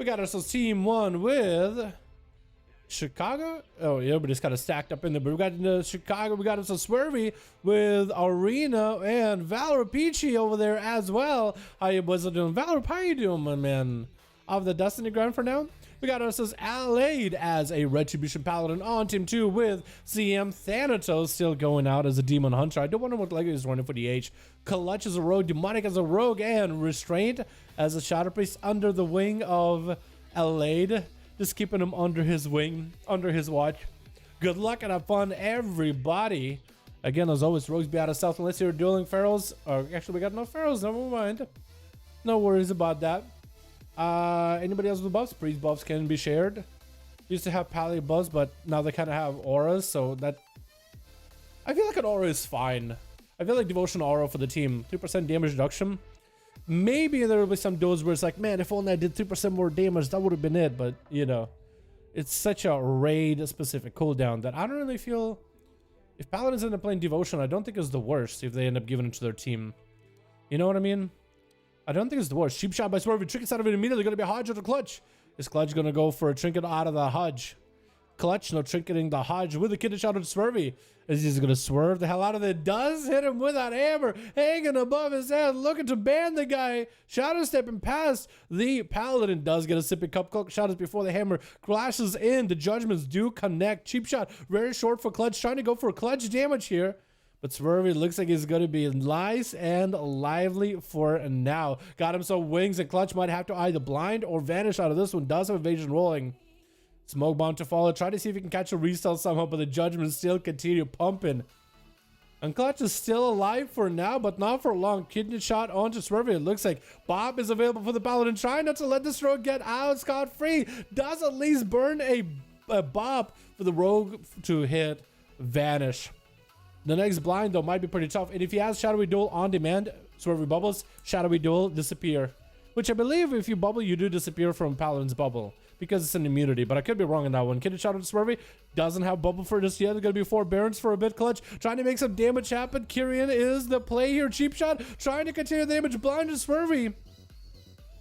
We got ourselves team 1 with Chicago. Oh, yeah, but it's kind of stacked up in there. But we got into Chicago. We got ourselves Swervy with Arena and Valaroop Peachy over there as well. How you boys are doing? Valaroop, how you doing, my man? Off the Destiny ground for now. We got ourselves Allied as a Retribution Paladin on team 2 with CM Thanatos still going out as a Demon Hunter. I don't wonder what Lego is running for the H. Clutch as a rogue, Demoniac as a rogue, and Restraint as a Shadow Priest under the wing of Allied. Just keeping him under his wing, under his watch. Good luck and have fun, everybody. Again, as always, rogues be out of stealth unless you're dueling pharaohs. Or actually, we got no pharaohs, never mind. No worries about that. Anybody else with buffs? Priest buffs can be shared. Used to have pally buffs, but now they kind of have auras, so that... I feel like an aura is fine. I feel like devotion aura for the team. 3% damage reduction. Maybe there will be some duels where it's like, man, if only I did 3% more damage, that would have been it. But, you know, it's such a raid-specific cooldown that I don't really feel... If paladins end up playing devotion, I don't think it's the worst if they end up giving it to their team. You know what I mean? I don't think it's the worst. Cheap shot by Swervy. Trinkets out of it immediately. Going to be a Hodge or the Clutch. Is Clutch going to go for a trinket out of the Hodge? Clutch, no trinketing the Hodge with a kiddish shot of Swervy. Is he going to swerve the hell out of it? Does hit him with that hammer hanging above his head, looking to ban the guy. Shadow stepping past the Paladin. Does get a sippy cup cloak shadows before the hammer clashes in. The judgments do connect. Cheap shot, very short for Clutch. Trying to go for Clutch damage here. But Swervy looks like he's going to be nice and lively for now. Got him some wings, and Clutch might have to either blind or vanish out of this one. Does have evasion rolling. Smoke bound to follow. Try to see if he can catch a restyle somehow, but the judgments still continue pumping. And Clutch is still alive for now, but not for long. Kidney shot onto Swervy. It looks like Bob is available for the Paladin. Trying not to let this rogue get out scot-free. Does at least burn a Bob for the rogue to hit vanish. The next blind, though, might be pretty tough. And if he has Shadowy Duel on demand, Swervy bubbles, Shadowy Duel disappear. Which I believe if you bubble, you do disappear from Paladin's bubble. Because it's an immunity, but I could be wrong on that one. Kidney shot on Swervy. Doesn't have bubble for this yet. There's going to be 4 Barons for a bit. Clutch trying to make some damage happen. Kyrian is the play here. Cheap shot trying to continue the damage. Blind to Swervy.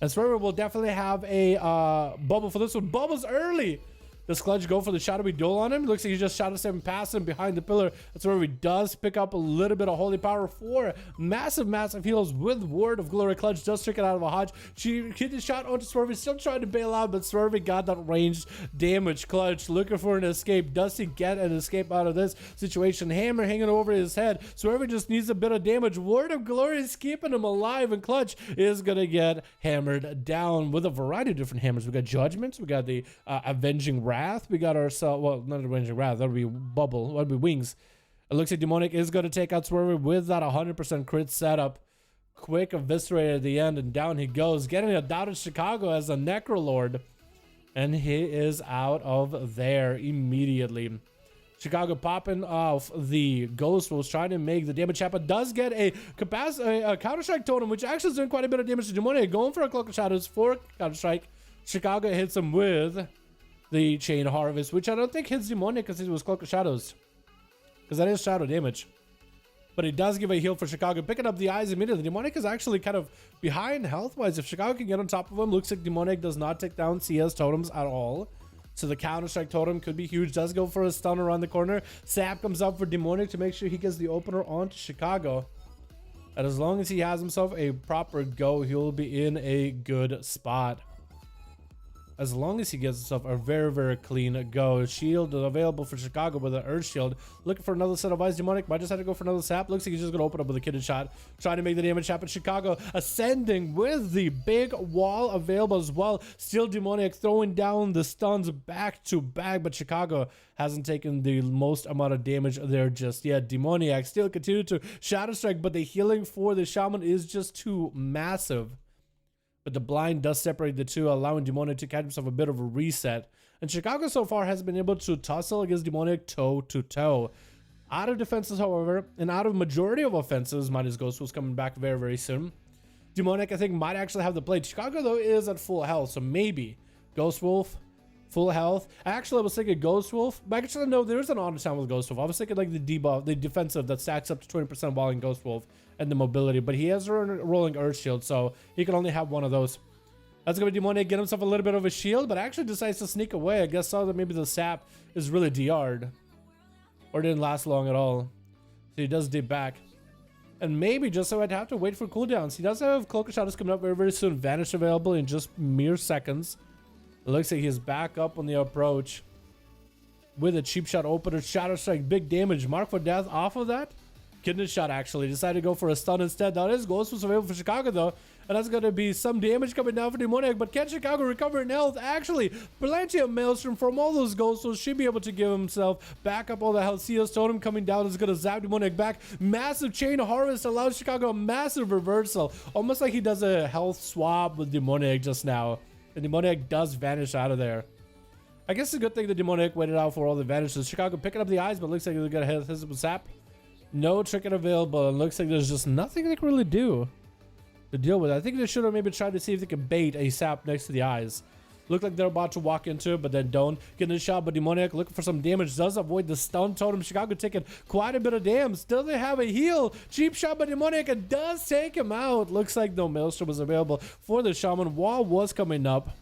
And Swervy will definitely have a bubble for this one. Bubbles early. Does Clutch go for the Shadowy Duel on him? Looks like he just Shadow Step and past him behind the pillar. That's where he does pick up a little bit of Holy Power for massive heals with Word of Glory. Clutch does trick it out of a Hodge. She hit the shot onto Swervy, still trying to bail out, but Swervy got that ranged damage. Clutch looking for an escape. Does he get an escape out of this situation? Hammer hanging over his head. Swervy just needs a bit of damage. Word of Glory is keeping him alive, and Clutch is going to get hammered down with a variety of different hammers. We got Judgments. We got the Avenging Wrath. We got ourselves, well, not Avenging Wrath, that would be Bubble, that would be Wings. It looks like Demoniac is going to take out Swervy with that 100% crit setup. Quick eviscerate at the end, and down he goes, getting a doubted Chicago as a Necrolord. And he is out of there immediately. Chicago popping off the Ghost Wolves, trying to make the damage happen. Does get a Counter-Strike Totem, which actually is doing quite a bit of damage to Demoniac. Going for a Cloak of Shadows for Counter-Strike. Chicago hits him with the Chain Harvest, which I don't think hits Demoniac because it was Cloak of Shadows. Because that is shadow damage. But it does give a heal for Chicago. Picking up the eyes immediately. Demoniac is actually kind of behind health-wise. If Chicago can get on top of him, looks like Demoniac does not take down CS totems at all. So the Counter-Strike totem could be huge. Does go for a stun around the corner. Sap comes up for Demoniac to make sure he gets the opener onto Chicago. And as long as he has himself a proper go, he'll be in a good spot. As long as he gets himself a very clean go. Shield available for Chicago with an Earth Shield. Looking for another set of eyes. Demoniac might just have to go for another sap. Looks like he's just going to open up with a kidney shot. Trying to make the damage happen. Chicago ascending with the big wall available as well. Still Demoniac throwing down the stuns back to back. But Chicago hasn't taken the most amount of damage there just yet. Demoniac still continue to Shadow Strike. But the healing for the Shaman is just too massive. But the blind does separate the two, allowing Demoniac to catch himself a bit of a reset. And Chicago so far has been able to tussle against Demoniac toe-to-toe. Out of defenses, however, and out of majority of offenses, minus Ghost Wolf's coming back very soon. Demoniac, I think, might actually have the play. Chicago, though, is at full health, so maybe Ghost Wolf, full health. Actually, I was thinking Ghost Wolf, but actually, no, there is an honor time with Ghost Wolf. I was thinking like the debuff, the defensive that stacks up to 20% while in Ghost Wolf and the mobility, but he has a rolling Earth Shield, so he can only have one of those. That's gonna be Demoniac, get himself a little bit of a shield, but actually decides to sneak away. I guess so that maybe the sap is really DR'd. Or didn't last long at all. So he does dip back. And maybe just so I'd have to wait for cooldowns. He does have Cloak of Shadows coming up very, very soon. Vanish available in just mere seconds. It looks like he's back up on the approach. With a cheap shot opener, Shadow Strike, big damage. Mark for death off of that. Kidney shot actually. Decided to go for a stun instead. That is Ghost was available for Chicago though. And that's going to be some damage coming down for Demoniac. But can Chicago recover in health? Actually, plenty of Maelstrom from all those ghosts. So should be able to give himself back up all the health. Seals Totem coming down is going to zap Demoniac back. Massive Chain Harvest allows Chicago a massive reversal. Almost like he does a health swap with Demoniac just now. And Demoniac does vanish out of there. I guess it's a good thing that Demoniac waited out for all the vanishes. Chicago picking up the eyes, but looks like they're going to hit his sap. No trinket available. And looks like there's just nothing they can really do to deal with it. I think they should have maybe tried to see if they can bait a sap next to the eyes. Look like they're about to walk into it, but then don't. Getting a shot, but Demoniac looking for some damage. Does avoid the stun totem. Chicago taking quite a bit of damage. Still they have a heal. Cheap shot by Demoniac. It does take him out. Looks like no Maelstrom was available for the Shaman. Wall was coming up.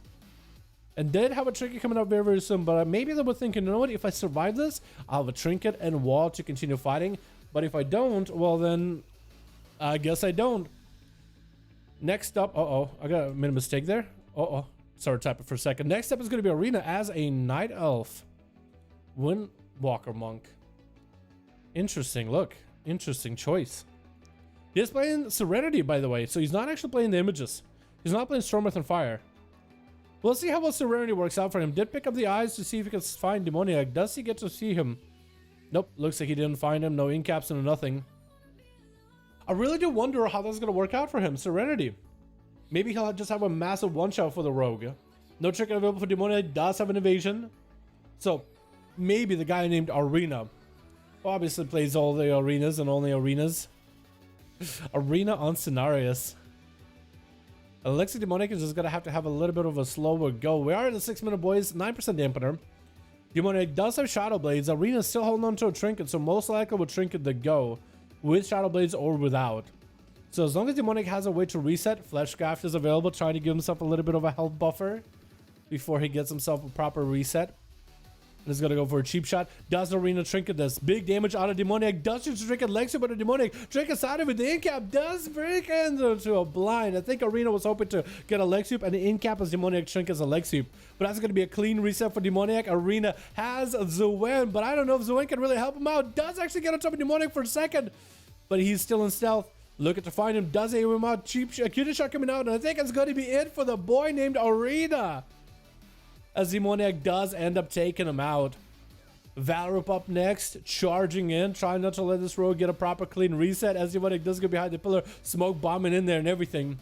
And did have a trinket coming up very, very soon. But maybe they were thinking, you know what? If I survive this, I'll have a trinket and wall to continue fighting. But if I don't, well then, I guess I don't. Next up, I made a mistake there. Sorry, type it for a second. Next up is going to be Arena as a Night Elf. Windwalker Monk. Interesting, look. Interesting choice. He's playing Serenity, by the way, so he's not actually playing the images. He's not playing Storm, Earth, and Fire. We'll see how well Serenity works out for him. Did pick up the eyes to see if he can find Demoniac. Does he get to see him? Nope, looks like he didn't find him. No incaps and nothing. I really do wonder how that's going to work out for him. Serenity. Maybe he'll just have a massive one-shot for the rogue. No trick available for Demoniac. Does have an evasion. So, maybe the guy named Arena obviously plays all the arenas and only arenas. Arena on Scenarios. Alexa Demoniac is just going to have a little bit of a slower go. We are at the 6-minute, boys. 9% dampener. Demoniac does have Shadow Blades. Arena is still holding on to a trinket, so most likely will trinket the go. With Shadow Blades or without. So as long as Demoniac has a way to reset, Fleshcraft is available, trying to give himself a little bit of a health buffer before he gets himself a proper reset. And he's gonna go for a cheap shot. Does Arena trinket this? Big damage out of Demoniac. Does use trinket Lexi, but a Demoniac trinkets out of it. The incap does break into a blind. I think Arena was hoping to get a leg sweep, and the incap as Demoniac trinkets a leg sweep. But that's gonna be a clean reset for Demoniac. Arena has Zuen, but I don't know if Zuen can really help him out. Does actually get on top of Demoniac for a second, but he's still in stealth. Looking to find him. Does aim him out. Cheap cutie shot coming out, and I think it's going to be it for the boy named Arena. As Demoniac does end up taking him out. Valaroop up next, charging in, trying not to let this rogue get a proper clean reset. As Demoniac does go behind the pillar, smoke bombing in there and everything.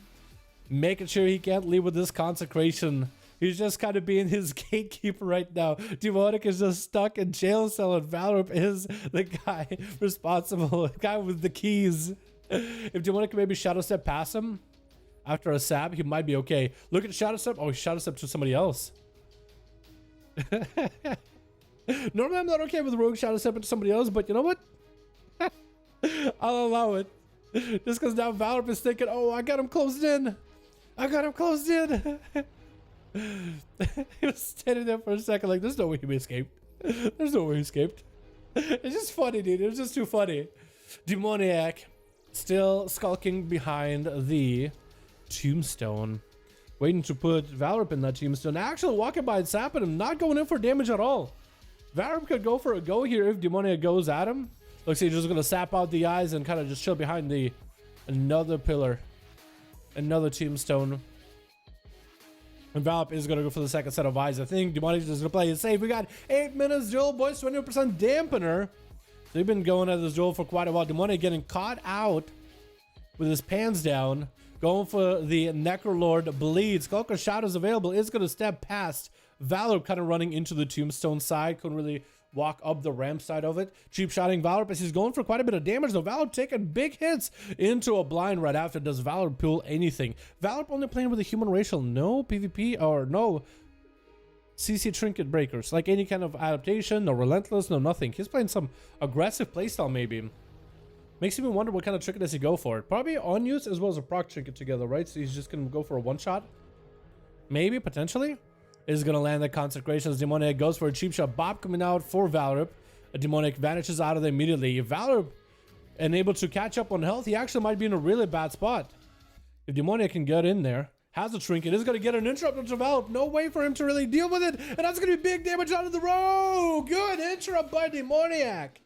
Making sure he can't leave with this consecration. He's just kind of being his gatekeeper right now. Demoniac is just stuck in jail cell, and Valaroop is the guy responsible, the guy with the keys. If Demoniac can maybe Shadow Step past him after a sab, he might be okay. Look at Shadow Step. Oh, he Shadow Step to somebody else. Normally, I'm not okay with Rogue Shadow Step into somebody else, but you know what? I'll allow it. Just because now Valaroop is thinking, oh, I got him closed in. I got him closed in. He was standing there for a second like, there's no way he escaped. There's no way he escaped. It's just funny, dude. It was just too funny. Demoniac still skulking behind the tombstone. Waiting to put Valaroop in that tombstone. Actually walking by and sapping him. Not going in for damage at all. Valaroop could go for a go here if Demoniac goes at him. Looks like he's just going to sap out the eyes and kind of just chill behind the another pillar. Another tombstone. And Valaroop is going to go for the second set of eyes. I think Demoniac is going to play it safe. We got 8 minutes duel, boys. 20% dampener. They've been going at this duel for quite a while. Demoniac getting caught out with his pants down. Going for the Necrolord bleeds. Cloak of Shadows available. Is going to step past Valaroop, kind of running into the tombstone side. Couldn't really walk up the ramp side of it. Cheap shotting Valaroop as he's going for quite a bit of damage though. Valaroop taking big hits into a blind right after. Does Valaroop pull anything? Valaroop only playing with a human racial. No PvP or no CC trinket breakers. Like any kind of adaptation, no relentless, no nothing. He's playing some aggressive playstyle maybe. Makes me wonder what kind of trinket does he go for. Probably on use as well as a proc trinket together, right? So he's just going to go for a one shot. maybe, potentially, is going to land the Consecration as Demoniac goes for a cheap shot. Bob coming out for Valaroop. A Demoniac vanishes out of there immediately. If Valaroop unable to catch up on health, he actually might be in a really bad spot. If Demoniac can get in there, has a trinket, is going to get an interrupt to Valaroop. No way for him to really deal with it. And that's going to be big damage out of the row. Good interrupt by Demoniac.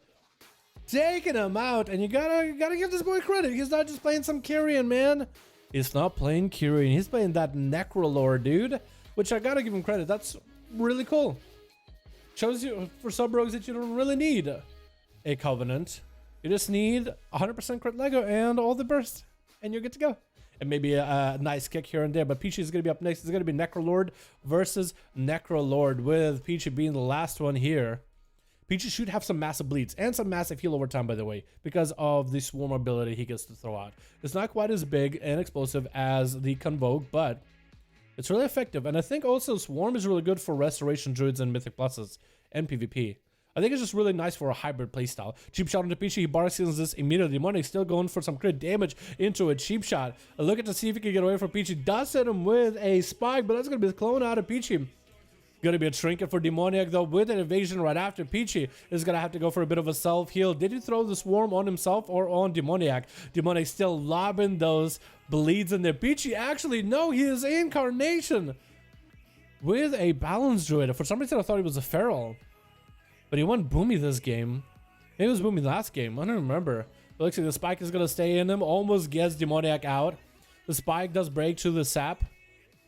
Taking him out. And you gotta give this boy credit. He's not just playing some Kyrian, man. He's not playing Kyrian. He's playing that Necrolord, dude. Which I gotta give him credit. That's really cool. Shows you for sub rogues that you don't really need a Covenant. You just need 100% crit Lego and all the burst. And you're good to go. And maybe a nice kick here and there. But Peachy is going to be up next. It's going to be Necrolord versus Necrolord, with Peachy being the last one here. Peachy should have some massive bleeds and some massive heal over time, by the way, because of the swarm ability he gets to throw out. It's not quite as big and explosive as the Convoke, but it's really effective. And I think also swarm is really good for restoration druids and mythic pluses and PvP. I think it's just really nice for a hybrid playstyle. Cheap shot into Peachy. He bar seals this immediately. Demoniac still going for some crit damage into a cheap shot. A look at to see if he can get away from Peachy. Does hit him with a spike, but that's going to be clone out of Peachy. Going to be a trinket for Demoniac, though, with an evasion right after. Peachy is going to have to go for a bit of a self-heal. Did he throw the swarm on himself or on Demoniac? Demoniac still lobbing those bleeds in there. Peachy, actually, no, he is Incarnation with a balance druid. For some reason, I thought he was a feral. But he went boomy this game. Maybe it was boomy last game. I don't remember. It looks like the spike is going to stay in him. Almost gets Demoniac out. The spike does break to the sap.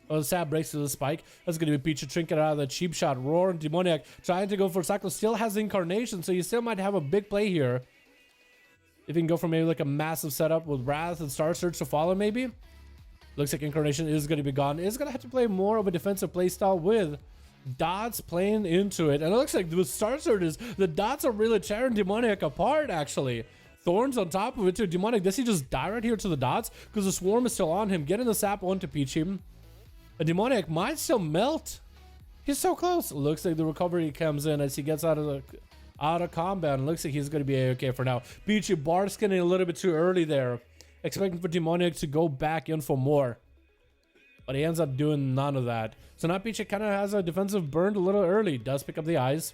Oh, the sap breaks to the spike. That's going to be Peachy trinket out of the cheap shot. Roar. Demoniac trying to go for cycle. Still has Incarnation, so you still might have a big play here. If you can go for maybe like a massive setup with Wrath and Star Search to follow, maybe. Looks like Incarnation is going to be gone. Is going to have to play more of a defensive playstyle with dots playing into it. And it looks like with Star Search, the dots are really tearing Demoniac apart, actually. Thorns on top of it too. Demoniac, does he just die right here to the dots? Because the swarm is still on him. Getting the sap onto Peachy. A Demoniac might still melt. He's so close. Looks like the recovery comes in as he gets out of combat. And looks like he's going to be okay for now. Peachy bar skinning a little bit too early there. Expecting for Demoniac to go back in for more. But he ends up doing none of that. So now Peachy kind of has a defensive burned a little early. Does pick up the eyes.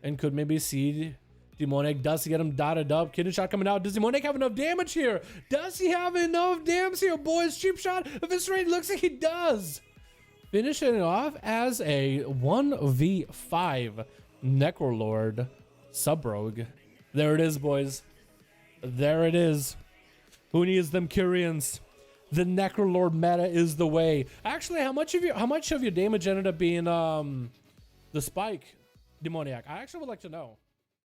And could maybe see Demoniac. Does get him dotted up. Kidney shot coming out. Does Demoniac have enough damage here? Does he have enough damage here, boys? Cheap shot. Eviscerate. Looks like he does. Finishing it off as a 1v5 Necrolord sub-rogue. There it is, boys. There it is. Who needs them Kyrians? The Necrolord meta is the way. Actually, how much of your damage ended up being the spike, Demoniac? I actually would like to know.